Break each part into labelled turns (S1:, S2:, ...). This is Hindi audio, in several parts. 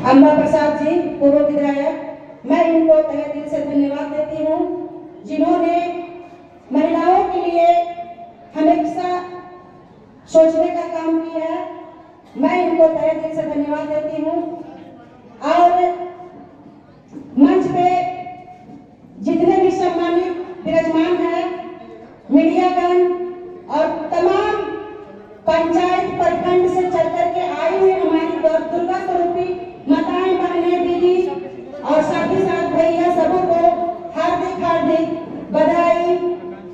S1: अम्बा प्रसाद जी पूर्व विधायक, मैं इनको तहे दिल से धन्यवाद देती हूँ जिन्होंने महिलाओं के लिए हमेशा सोचने का काम किया है। मैं इनको तहे दिल से धन्यवाद देती हूँ। और मंच पे जितने भी सम्मानित विराजमान हैं, मीडियागण और तमाम पंचायत प्रखंड से चल करके आई हुई हमारी दुर्गा स्वरूपी माताएं, बहनें, दीदी और साथ ही साथ भैया, सबों को हार्दिक हार्दिक बधाई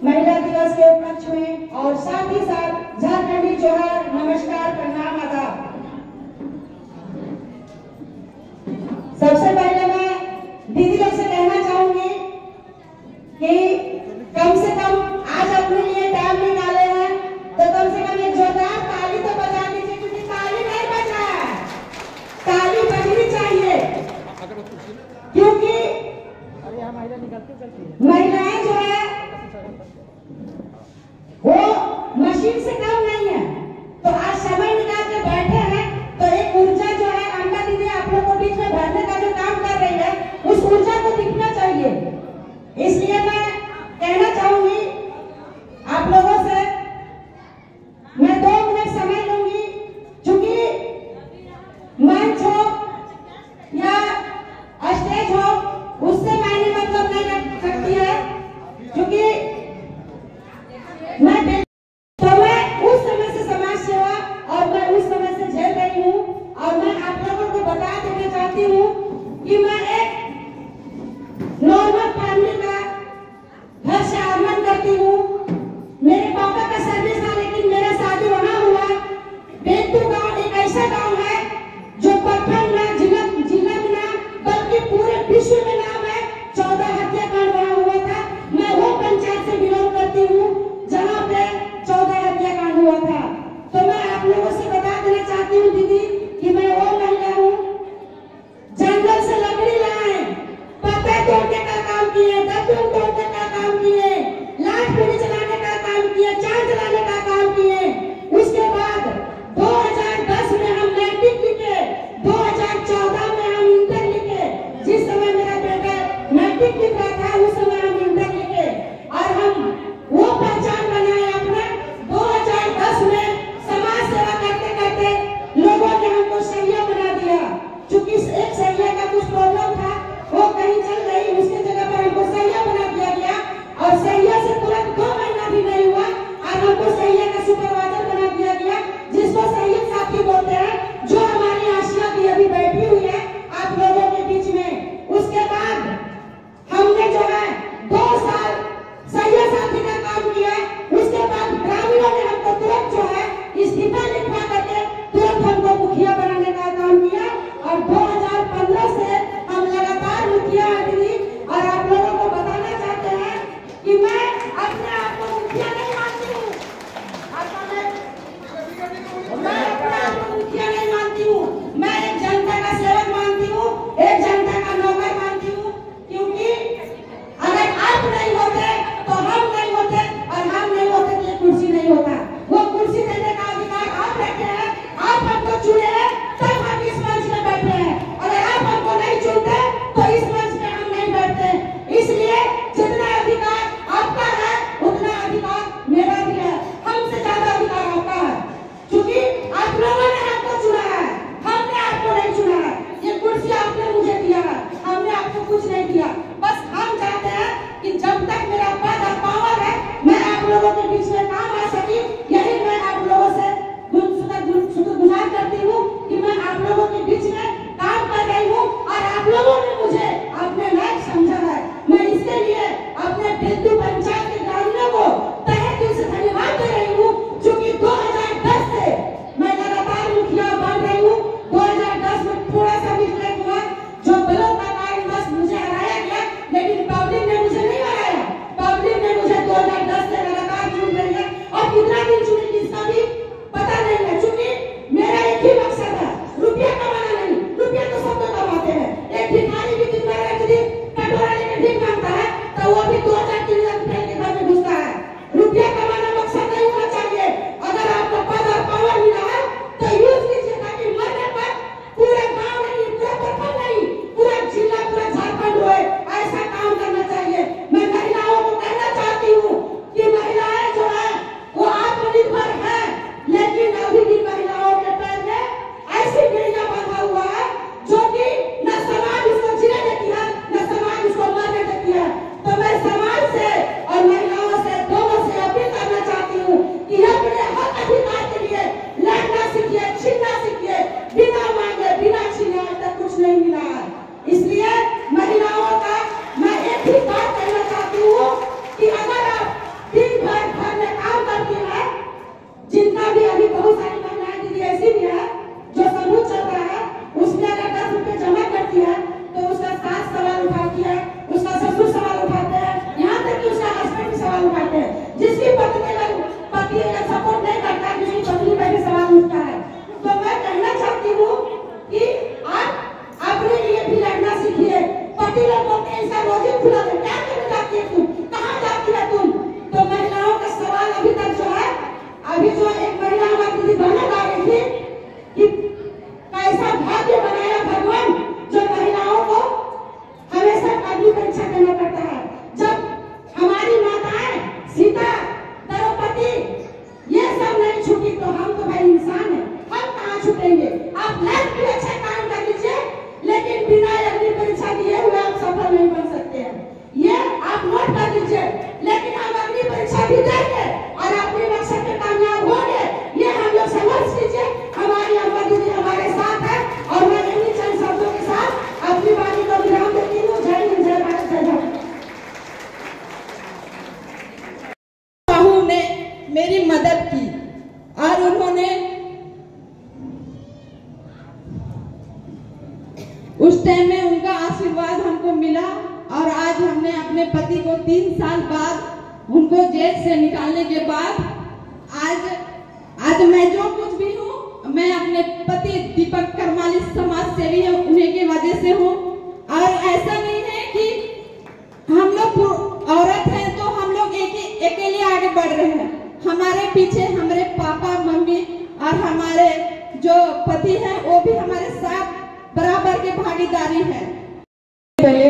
S1: महिला दिवस के उपलक्ष्य में, और साथ ही साथ झारखंडी जोहार, नमस्कार, प्रणाम, आदाब। सबसे पहले मैं दीदी लोग से कहना चाहूंगी कि कम से कम आज अपने लिए टाइम निकाले हैं तो कम से कम एक जोरदार ताली तो बजा दीजिए, क्योंकि ताली नहीं बजा है, ताली बजनी चाहिए। क्योंकि महिलाएं जो है वो मशीन से कम नहीं है। तो आज समय निकाल के बैठे हैं तो एक ऊर्जा जो है अंडा दीदी आप लोगों को बीच में भरने का जो काम कर रही है, उस ऊर्जा को दिखना चाहिए। इसलिए मैं कहना चाहूंगी आप लोगों से, मैं 2 मिनट समय लूंगी, क्योंकि मंच हो या स्टेज हो उससे मैंने मतलब नहीं रख सकती है, क्योंकि मैं उस समय से समाज सेवा और मैं उस समय से झेल रही हूँ। और मैं आप लोगों को बता देना चाहती हूँ कि मैं एक नॉर्मल फैमिली का घर से आगमन करती हूँ। मेरे पापा का सर्विस था, लेकिन मेरा शादी वहाँ हुआ। बेतू गांव एक ऐसा गांव है जो प्रखंड में, जिला में ना बल्कि पूरे विश्व में नाम है। 14 हत्याकांड वहाँ हुआ था। मैं वो पंचायत से बिलोंग करती हूँ जहाँ पे 14 हत्याकांड हुआ था। तो मैं आप लोगों से बता देना चाहती हूँ दीदी कि मैं वो महिला हूँ, जंगल से लकड़ी लाए, पत्ते तोड़ने का काम किए, दत्तून तोड़ने का काम किए, लाठ पीढ़ी चलाने का काम किए, चांद चलाने का काम किए। उसके बाद 2010 में हम मैट्रिक लिखे, 2014 में हम इंटर लिखे। जिस समय मेरा बेटा मैट्रिक लिख रहा था उस समय हम इंटर लिखे, और हम वो पहचान बनाए अपना। 2010 में समाज सेवा करते करते लोगों ने हमको सैया बना दिया, क्योंकि एक सैया का कुछ प्रॉब्लम था, वो कहीं चल गई, उसके जगह पर हमको सैया बना दिया गया। और सैया से तुरंत 2 महीना भी नहीं हुआ और हमको सैया का सुपरवाइजर बना दिया गया, जिसको सैयद साथी बोलते हैं, जो हमारी आशिया भी अभी बैठी हुई है आप लोगों के बीच में। उसके बाद हमने जो है 2 साल सैयद साथी का काम किया। उसके बाद ग्रामीणों ने हमको तुरंत जो है इस्तीफा लिखवा करके तुरंत हमको मुखिया बनाने का काम किया, और 2015 से हम लगातार मुखिया हैं दीदी। और आप लोगों को बताना चाहते हैं कि मैं अपने आप को मुखिया नहीं मानती हूँ, मैं अपने आप को मुखिया नहीं मानती हूँ। मैं एक जनता का सेवक मानती हूँ, एक जनता का नौकर मानती हूँ। क्योंकि अगर आप नहीं होते तो हम नहीं होते, और हम नहीं होते तो ये कुर्सी नहीं होता। वो कुर्सी देने का अधिकार आप रखे हैं, आप हमको चुने हैं तब हम इस मंच में बैठे हैं। अगर आप हमको नहीं चुनते तो इस मंच में हम नहीं बैठते। इसलिए जितना अधिकार आपका है उतना अधिकार मेरा भी है, हमसे ज्यादा अधिकार आपका है, क्योंकि आप लोगों ने हमको चुना है, हमने आपको नहीं चुना है। ये कुर्सी आपने मुझे दिया है, हमने आपको कुछ नहीं दिया। बस हम चाहते हैं कि जब तक मेरा पद और पावर है मैं आप लोगों के बीच में काम आ सकी। यही मैं आप लोगों से शुक्रगुजार करती हूँ कि मैं आप लोगों के बीच में काम कर रही हूँ, और आप लोगों ने मुझे अपने लायक समझा है। मैं इसके लिए अपने बिंदु पंचायत के ग्रामीणों को तहे दिल से धन्यवाद दे रही हूँ, क्योंकि 2010 से मैं लगातार मुखिया बन रही हूँ। 2010 में थोड़ा सा मिस्टेक हुआ, जो ब्लॉक का कारणवश मुझे हराया गया, लेकिन पब्लिक ने मुझे नहीं हराया। पब्लिक ने मुझे 2010 से लगातार चुन रही है, और कितना दिन चुनेगी इसका भी पता नहीं है, क्योंकि मेरा एक ही मकसद है, रुपया कमाना नहीं। रुपया तो सब तो कमाते हैं, एक भिखारी उस टाइम में उनका आशीर्वाद हमको मिला और आज हमने अपने पति को 3 साल बाद उनको जेल से निकालने के बाद आज मैं जो कुछ भी हूँ मैं अपने पति दीपक करमाली समाज सेवी है उन्हीं की वजह से हूँ। और ऐसा नहीं है कि हम लोग औरत हैं तो हम लोग अकेले आगे बढ़ रहे हैं। हमारे पीछे हमारे पापा मम्मी और हमारे जो पति हैं वो भी हमारे साथ बराबर के भागीदारी है।
S2: पहले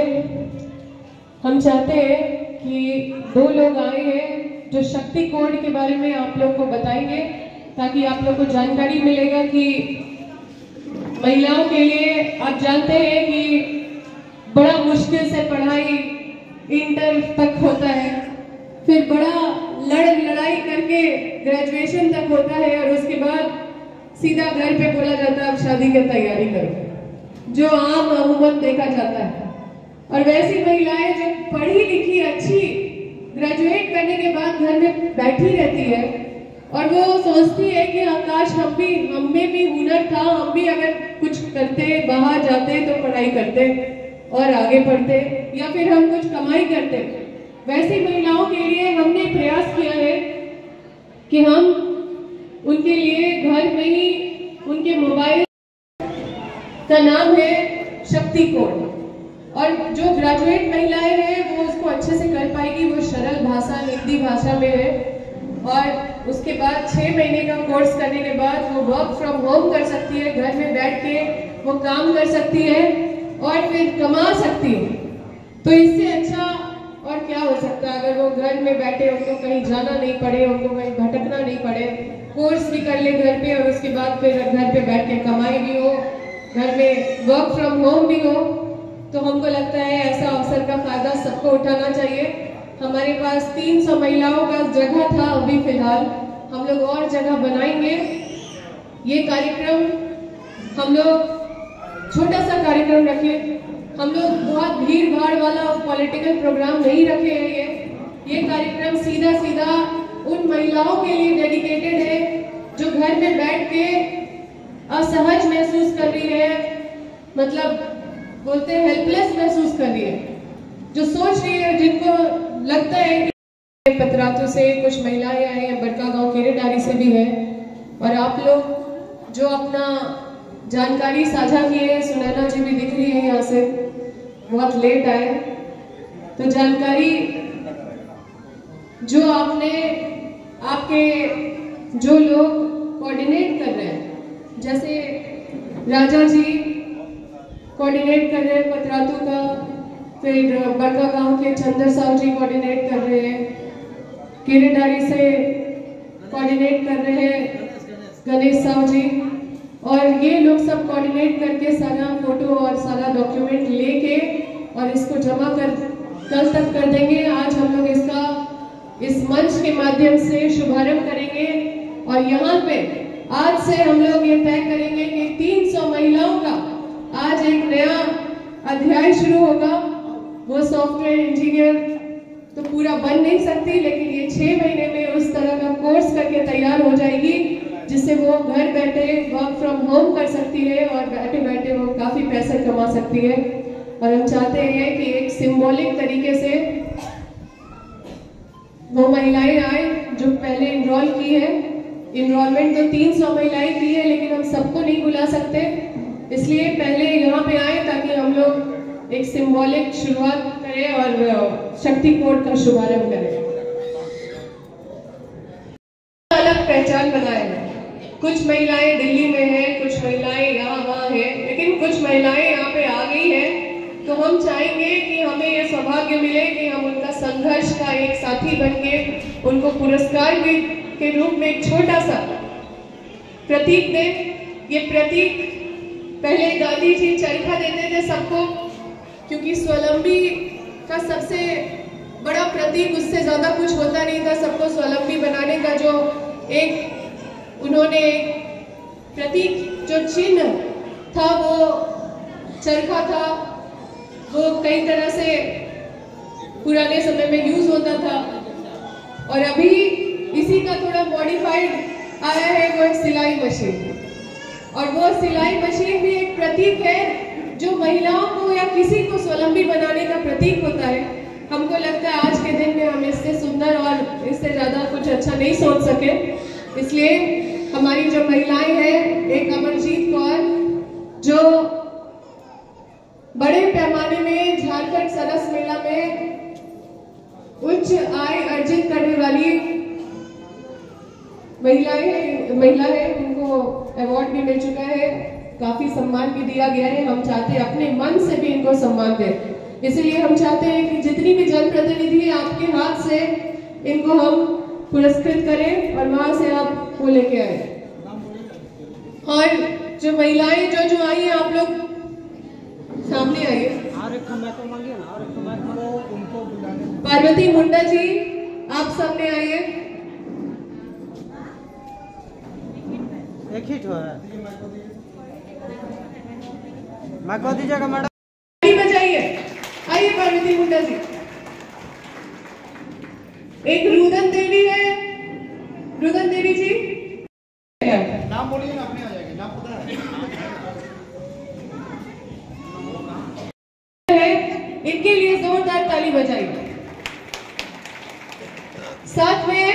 S2: हम चाहते हैं कि 2 लोग आए हैं जो शक्ति कोड के बारे में आप लोग को बताएंगे, ताकि आप लोग को जानकारी मिलेगा कि महिलाओं के लिए आप जानते हैं कि बड़ा मुश्किल से पढ़ाई इंटर तक होता है, फिर बड़ा लड़ाई करके ग्रेजुएशन तक होता है और उसके बाद सीधा घर पे बोला जाता है अब शादी की तैयारी करो, जो आम अमूमन देखा जाता है। और वैसी महिलाएं जो पढ़ी लिखी अच्छी ग्रेजुएट करने के बाद घर में बैठी रहती है और वो सोचती है कि आकाश हम में भी हुनर था, हम भी अगर कुछ करते, बाहर जाते तो पढ़ाई करते और आगे बढ़ते या फिर हम कुछ कमाई करते। वैसी महिलाओं के लिए हमने प्रयास किया है कि हम उनके लिए घर में ही उनके मोबाइल का नाम है शक्ति कोड, और जो ग्रेजुएट महिलाएं हैं वो उसको अच्छे से कर पाएगी। वो सरल भाषा हिंदी भाषा में है और उसके बाद 6 महीने का कोर्स करने के बाद वो वर्क फ्रॉम होम कर सकती है, घर में बैठ के वो काम कर सकती है और फिर कमा सकती है। तो इससे अच्छा और क्या हो सकता है अगर वो घर में बैठे, उनको कहीं जाना नहीं पड़े, उनको कहीं भटकना नहीं पड़े, कोर्स भी कर ले घर पे और उसके बाद फिर घर पे बैठ के कमाई भी हो, घर में वर्क फ्रॉम होम भी हो। तो हमको लगता है ऐसा अवसर का फायदा सबको उठाना चाहिए। हमारे पास 300 महिलाओं का जगह था, अभी फिलहाल हम लोग और जगह बनाएंगे। ये कार्यक्रम हम लोग छोटा सा कार्यक्रम रखे, हम लोग बहुत भीड़ भाड़ वाला पॉलिटिकल प्रोग्राम नहीं रखे हैं। ये कार्यक्रम सीधा उन महिलाओं के लिए डेडिकेटेड है जो घर में बैठ के असहज महसूस कर रही है, मतलब बोलते हैं हेल्पलेस महसूस कर रही है, जो सोच रही है, जिनको लगता है कि पतरातू से कुछ महिलाएं आई हैं, बड़कागांव केरेडारी से भी है। और आप लोग जो अपना जानकारी साझा किए हैं, सुनैना जी भी दिख रही है यहाँ से, बहुत लेट आए, तो जानकारी जो आपके जो लोग कोऑर्डिनेट कर रहे हैं, जैसे राजा जी कोऑर्डिनेट कर रहे हैं पतरातू का, फिर बड़कागांव के चंद्र साहू जी कोऑर्डिनेट कर रहे हैं, केरेडारी से कोऑर्डिनेट कर रहे हैं गणेश साहू जी, और ये लोग सब कोऑर्डिनेट करके सारा फोटो और सारा डॉक्यूमेंट लेके और इसको जमा कर कल तक कर देंगे। आज हम लोग इसका इस मंच के माध्यम से शुभारंभ करेंगे और यहाँ पे आज से हम लोग ये तय करेंगे कि 300 महिलाओं का आज एक नया अध्याय शुरू होगा। वो सॉफ्टवेयर इंजीनियर तो पूरा बन नहीं सकती, लेकिन ये 6 महीने में उस तरह का कोर्स करके तैयार हो जाएगी जिससे वो घर बैठे वर्क फ्रॉम होम कर सकती है और बैठे बैठे वो काफी पैसे कमा सकती है। और हम चाहते हैं कि एक सिंबॉलिक तरीके से वो महिलाएं आए जो पहले इनरोल की है। इनरोलमेंट तो 300 महिलाएं की है, लेकिन हम सबको नहीं बुला सकते, इसलिए पहले यहाँ पे आए ताकि हम लोग एक सिंबॉलिक शुरुआत करें और शक्ति कोड का शुभारंभ करें। अलग पहचान बनाए हैं, कुछ महिलाएं दिल्ली में हैं, कुछ महिलाएं यहाँ वहाँ हैं, लेकिन कुछ महिलाएं यहाँ पे आ गई हैं। तो हम चाहेंगे कि हमें ये सौभाग्य मिले कि हम उनका संघर्ष का एक साथी बन के उनको पुरस्कार के रूप में एक छोटा सा प्रतीक दें। ये प्रतीक पहले गांधी जी चरखा देते थे सबको, क्योंकि स्वावलंबी का सबसे बड़ा प्रतीक उससे ज्यादा कुछ होता नहीं था। सबको स्वावलंबी बनाने का जो एक उन्होंने प्रतीक जो चिन्ह था वो चरखा था, वो कई तरह से पुराने समय में यूज होता था। और अभी इसी का थोड़ा मॉडिफाइड आया है वो एक सिलाई मशीन, और वो सिलाई मशीन भी एक प्रतीक है जो महिलाओं को या किसी को स्वावलंबी बनाने का प्रतीक होता है, हमको लगता है आज के दिन में हम इससे सुंदर और इससे ज्यादा कुछ अच्छा नहीं सोच सके। इसलिए हमारी जो महिलाएं हैं, एक अमरजीत कौर जो बड़े पैमाने में झारखंड सरस मेला में उच्च आय अर्जित करने वाली महिला है, उनको अवार्ड भी मिल चुका है, काफी सम्मान भी दिया गया है। हम चाहते हैं अपने मन से भी इनको सम्मान दें, इसलिए हम चाहते हैं कि जितनी भी जनप्रतिनिधि है आपके हाथ से इनको हम पुरस्कृत करें और वहां से आप वो लेके आए। और जो महिलाएं जो आई हैं, आप लोग सामने आइए। पार्वती मुंडा जी आप सामने आइए।
S3: एक ही ठो है, मैं को दीजिएगा मैडम।
S2: बजाइए, आइए पार्वती मुंडा जी। एक रुदन देवी है, रुदन देवी जी
S3: नाम बोलिए ना, अपने आ जाएगी, नाम पता
S2: है। इनके लिए जोरदार ताली बजाइए। साथ में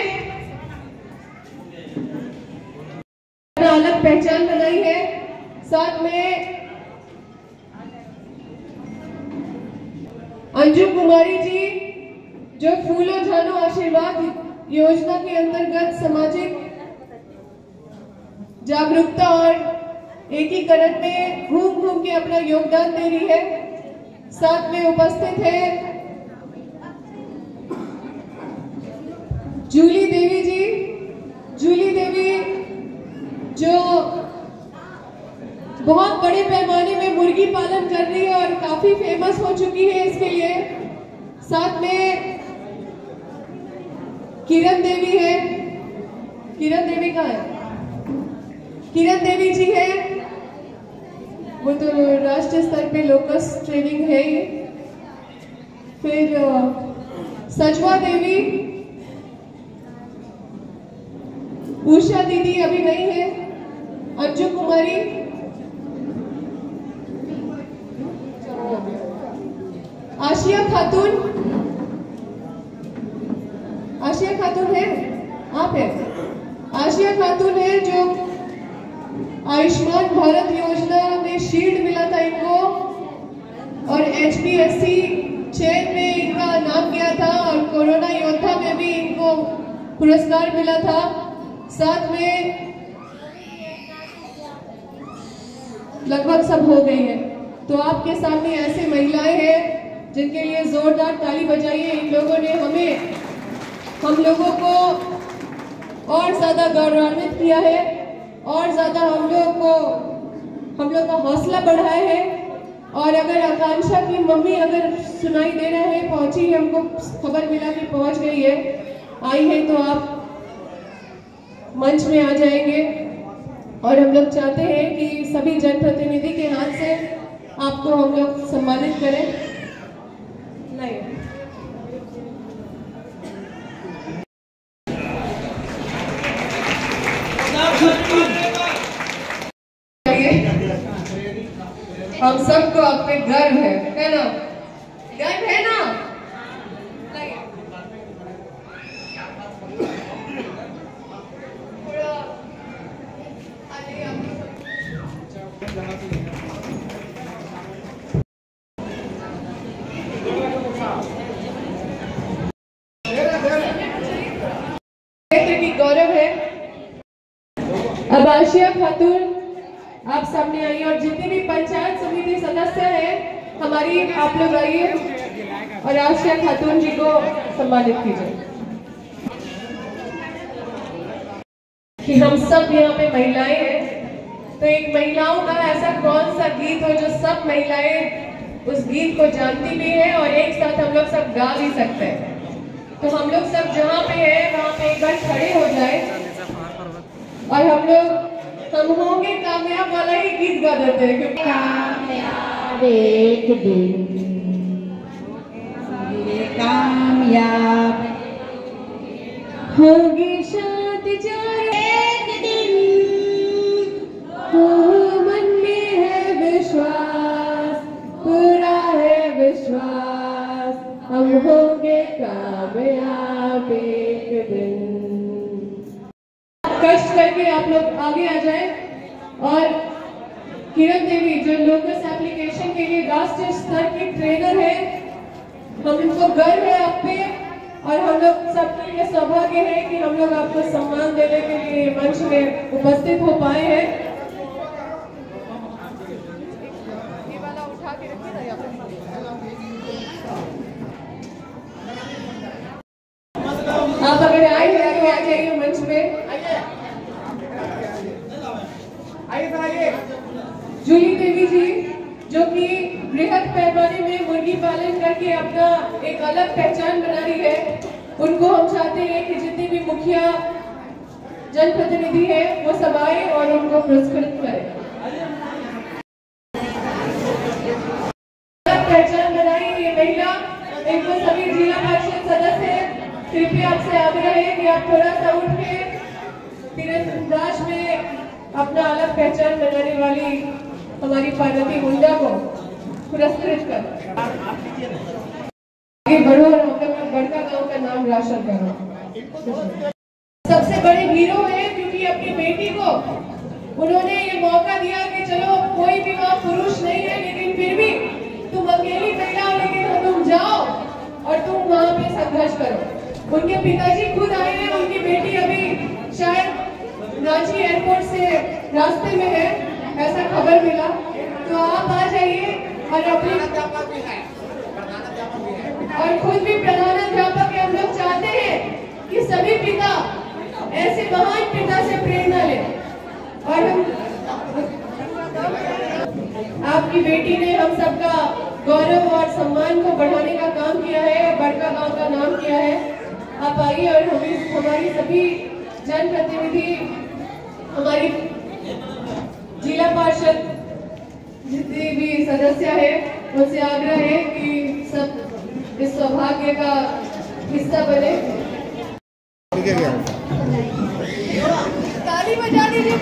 S2: अलग पहचान बनाई है, साथ में अंजू कुमारी जी जो फूलों झानो आशीर्वाद योजना के अंतर्गत सामाजिक जागरूकता और एकीकरण में घूम घूम के अपना योगदान दे रही है। साथ में उपस्थित है जूली देवी जी, जूली देवी जो बहुत बड़े पैमाने में मुर्गी पालन कर रही है और काफी फेमस हो चुकी है इसके लिए। साथ में किरण देवी है, किरण देवी का है, किरण देवी जी है, वो तो राष्ट्रीय स्तर पे लोकस ट्रेनिंग है ये। फिर सजवा देवी, उषा दीदी अभी नहीं है, अंजू कुमारी, आशिया खातून, आशिया खातून है, आप है, आशिया खातून है जो आयुष्मान भारत योजना में शील्ड मिला था इनको और HPSC चेन में इनका नाम गया था और कोरोना योद्धा में भी इनको पुरस्कार मिला था। साथ में लगभग सब हो गई है, तो आपके सामने ऐसे महिलाएं हैं जिनके लिए जोरदार ताली बजाइए। इन लोगों ने हम लोगों को और ज्यादा गौरवान्वित किया है और ज्यादा हम लोग का हौसला बढ़ाया है। और अगर आकांक्षा की मम्मी अगर सुनाई दे रहा है, पहुंची है, हमको खबर मिला कि पहुंच गई है, आई है, तो आप मंच में आ जाएंगे। और हम लोग चाहते हैं कि सभी जनप्रतिनिधि के हाथ से आपको हम लोग सम्मानित करें। नहीं हम सबको आप पे गर्व है ना? गर्व है ना? की गौरव है। अब आशिया खातून आप सामने आइए और जितने भी पंचायत समिति सदस्य हैं हमारी, आप लोग आइए और आशिया खातून जी को सम्मानित कीजिए। कि हम सब यहाँ पे महिलाएं हैं, तो एक महिलाओं का ऐसा कौन सा गीत हो जो सब महिलाएं उस गीत को जानती भी है और एक साथ हम लोग सब गा भी सकते हैं। तो हम लोग सब जहाँ पे हैं वहाँ पे एक बार खड़े हो जाए और हम होंगे कामयाब वाला ही गीत गा देते हैं, क्योंकि
S1: कामयाब एक दिन, कामयाब
S2: होगी शादी एक दिन, हो मन में है विश्वास, विश्वास, हम होंगे कामयाब एक दिन। कष्ट करके आप लोग आगे आ जाए। और किरण देवी जो लोकस एप्लीकेशन के लिए राष्ट्रीय स्तर की ट्रेनर है, हमको गर्व है आप पे और हम लोग सबके लिए सौभाग्य है कि हम लोग आपको सम्मान देने के लिए मंच में उपस्थित हो पाए हैं। ये वाला उठा के रखिए ना। आप अगर आए हैं तो आ जाइए मंच पे। आइए जूली देवी जी जो कि बृहद पैमाने में मुर्गी पालन करके अपना एक अलग पहचान बना रही है, उनको हम चाहते हैं कि जितनी भी मुखिया जनप्रतिनिधि है वो सब आए और उनको पुरस्कृत करें। पहचान बनाई ये महिला, इनको सभी जिला परिषद सदस्य कृपया आपसे आग्रह है कि आप थोड़ा सा उठ के तीरंदाज में अपना अलग पहचान बनाने वाली हमारी पार्वती मुंडा को पुरस्कृत कर आगे बढ़ो और अपना बड़का गांव का नाम रोशन करो। सबसे बड़े हीरो है क्योंकि अपनी बेटी को उन्होंने ये मौका दिया कि चलो कोई भी वहाँ पुरुष नहीं है लेकिन फिर भी तुम अकेली महिला हो, लेकिन तुम जाओ और तुम वहाँ पे संघर्ष करो। उनके पिताजी खुद आए हैं, उनकी बेटी अभी शायद रांची एयरपोर्ट से रास्ते में है, ऐसा खबर मिला। तो आप आ जाइए और अपनी और खुद भी प्रधानाध्यापक है। हम लोग चाहते हैं कि सभी पिता ऐसे महान पिता से प्रेरणा लें। और आपकी बेटी ने हम सबका गौरव और सम्मान को बढ़ाने का काम किया है, बड़का गांव का नाम किया है। आप आइए और हमारी सभी जनप्रतिनिधि, हमारी जिला पार्षद जितने भी सदस्य है उनसे आग्रह है कि सब इस सौभाग्य का हिस्सा बने। ताली बजा दीजिए।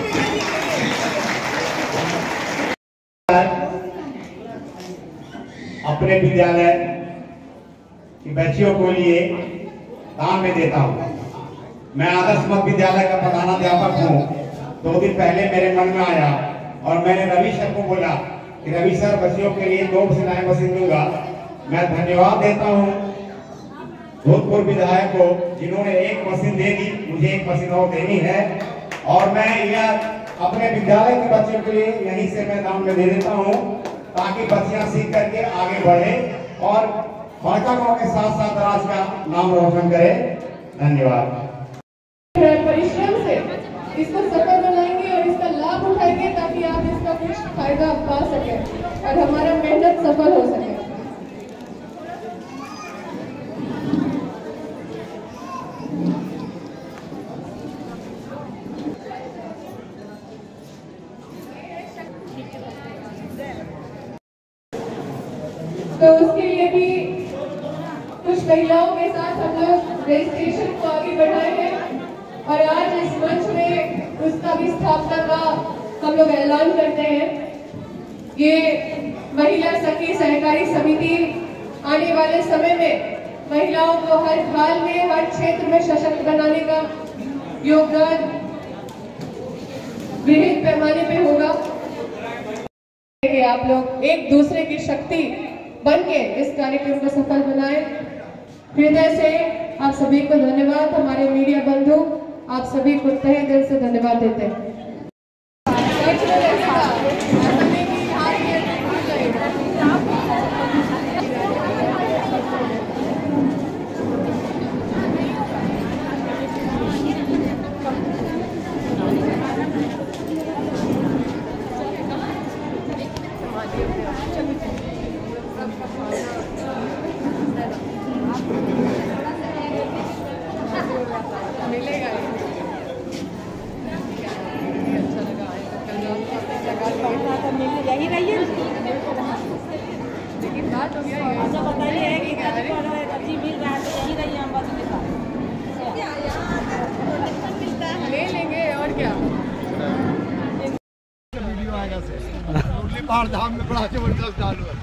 S4: अपने विद्यालय की बच्चियों को लिए दान में देता हूँ। मैं आदर्श मध्य विद्यालय का प्रधानाध्यापक हूँ। 2 दिन पहले मेरे मन में आया और मैंने रवि सर को बोला कि रवि सर बच्चियों के लिए 2 सिलाई मशीन दूंगा। मैं धन्यवाद देता हूँ भूतपूर्व विधायक को जिन्होंने 1 मशीन दे दी, मुझे 1 मशीन और देनी है। और मैं यह अपने विद्यालय के बच्चों के लिए यहीं से मैं दान में दे देता हूँ ताकि बच्चियां सीख करके आगे बढ़े और बड़का गांव के साथ साथ राज्य का नाम रोशन करे। धन्यवाद।
S2: परिश्रम से इसको सफल बनाएंगे और इसका लाभ उठाएंगे ताकि आप इसका कुछ फायदा पा सके और हमारा मेहनत सफल हो सके। तो उसके लिए भी कुछ महिलाओं के साथ हम लोग रजिस्ट्रेशन को आगे बढ़ाए हैं और आज इस मंच में उसका भी स्थापना का हम लोग ऐलान करते हैं। ये महिला सखी सहकारी समिति आने वाले समय में महिलाओं को हर हाल में हर क्षेत्र में सशक्त बनाने का योगदान बृहद पैमाने पे होगा। आप लोग एक दूसरे की शक्ति बन के इस कार्यक्रम को सफल बनाए। हृदय से आप सभी को धन्यवाद। हमारे मीडिया बंधु आप सभी को तहे दिल से धन्यवाद देते हैं।
S3: पहाड़ धाम में बड़ा जबरदस्त डाल हुआ।